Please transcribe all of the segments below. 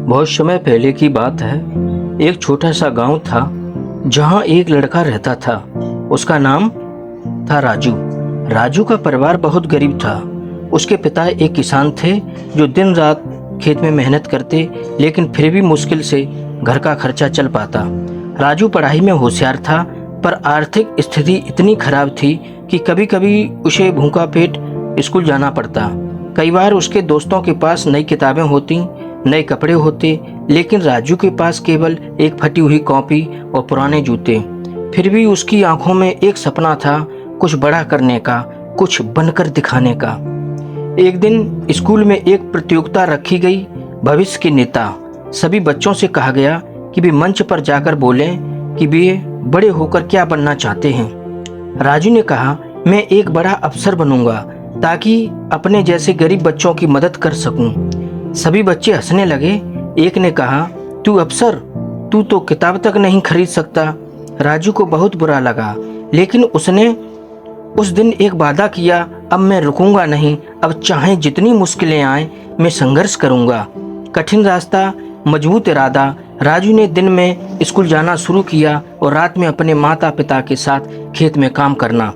बहुत समय पहले की बात है। एक छोटा सा गांव था जहां एक लड़का रहता था। उसका नाम था राजू। राजू का परिवार बहुत गरीब था। उसके पिता एक किसान थे जो दिन रात खेत में मेहनत करते, लेकिन फिर भी मुश्किल से घर का खर्चा चल पाता। राजू पढ़ाई में होशियार था, पर आर्थिक स्थिति इतनी खराब थी कि कभी कभी उसे भूखा पेट स्कूल जाना पड़ता। कई बार उसके दोस्तों के पास नई किताबें होती, नए कपड़े होते, लेकिन राजू के पास केवल एक फटी हुई कॉपी और पुराने जूते। फिर भी उसकी आंखों में एक सपना था, कुछ बड़ा करने का, कुछ बनकर दिखाने का। एक दिन स्कूल में एक प्रतियोगिता रखी गई, भविष्य के नेता। सभी बच्चों से कहा गया कि वे मंच पर जाकर बोलें कि वे बड़े होकर क्या बनना चाहते हैं। राजू ने कहा, मैं एक बड़ा अफसर बनूंगा ताकि अपने जैसे गरीब बच्चों की मदद कर सकूं। सभी बच्चे हंसने लगे। एक ने कहा, तू अफसर? तू तो किताब तक नहीं खरीद सकता। राजू को बहुत बुरा लगा, लेकिन उसने उस दिन एक वादा किया, अब मैं रुकूंगा नहीं, अब चाहे जितनी मुश्किलें आए मैं संघर्ष करूंगा। कठिन रास्ता, मजबूत इरादा। राजू ने दिन में स्कूल जाना शुरू किया और रात में अपने माता पिता के साथ खेत में काम करना।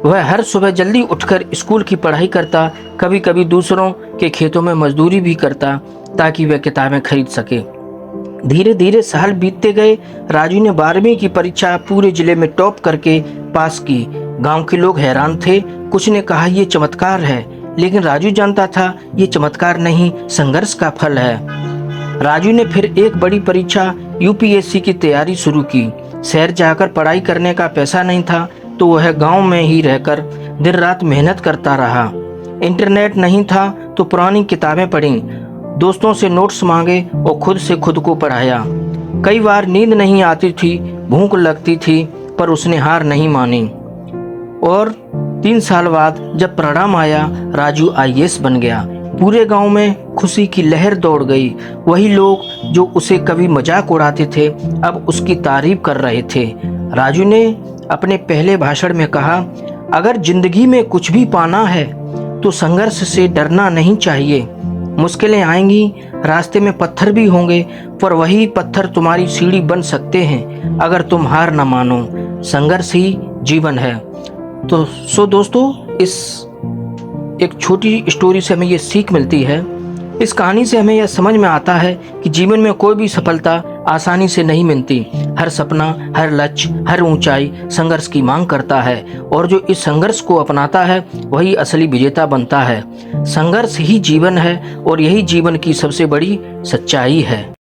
वह हर सुबह जल्दी उठकर स्कूल की पढ़ाई करता, कभी कभी दूसरों के खेतों में मजदूरी भी करता ताकि वह किताबें खरीद सके। धीरे धीरे साल बीतते गए। राजू ने 12वीं की परीक्षा पूरे जिले में टॉप करके पास की। गांव के लोग हैरान थे। कुछ ने कहा, ये चमत्कार है, लेकिन राजू जानता था ये चमत्कार नहीं, संघर्ष का फल है। राजू ने फिर एक बड़ी परीक्षा यूपीएससी की तैयारी शुरू की। शहर जाकर पढ़ाई करने का पैसा नहीं था, तो वह गांव में ही रहकर दिन रात मेहनत करता रहा। इंटरनेट नहीं था तो पुरानी किताबें पढ़ी, दोस्तों से नोट्स मांगे और खुद से खुद को पढ़ाया। कई बार नींद नहीं आती थी, भूख लगती थी, पर उसने हार नहीं मानी। और 3 साल बाद जब परिणाम आया, राजू आईएएस बन गया। पूरे गांव में खुशी की लहर दौड़ गई। वही लोग जो उसे कभी मजाक उड़ाते थे, अब उसकी तारीफ कर रहे थे। राजू ने अपने पहले भाषण में कहा, अगर जिंदगी में कुछ भी पाना है तो संघर्ष से डरना नहीं चाहिए। मुश्किलें आएंगी, रास्ते में पत्थर भी होंगे, पर वही पत्थर तुम्हारी सीढ़ी बन सकते हैं अगर तुम हार न मानो। संघर्ष ही जीवन है। तो दोस्तों, इस एक छोटी स्टोरी से हमें ये सीख मिलती है। इस कहानी से हमें यह समझ में आता है कि जीवन में कोई भी सफलता आसानी से नहीं मिलती। हर सपना, हर लक्ष्य, हर ऊंचाई संघर्ष की मांग करता है, और जो इस संघर्ष को अपनाता है वही असली विजेता बनता है। संघर्ष ही जीवन है और यही जीवन की सबसे बड़ी सच्चाई है।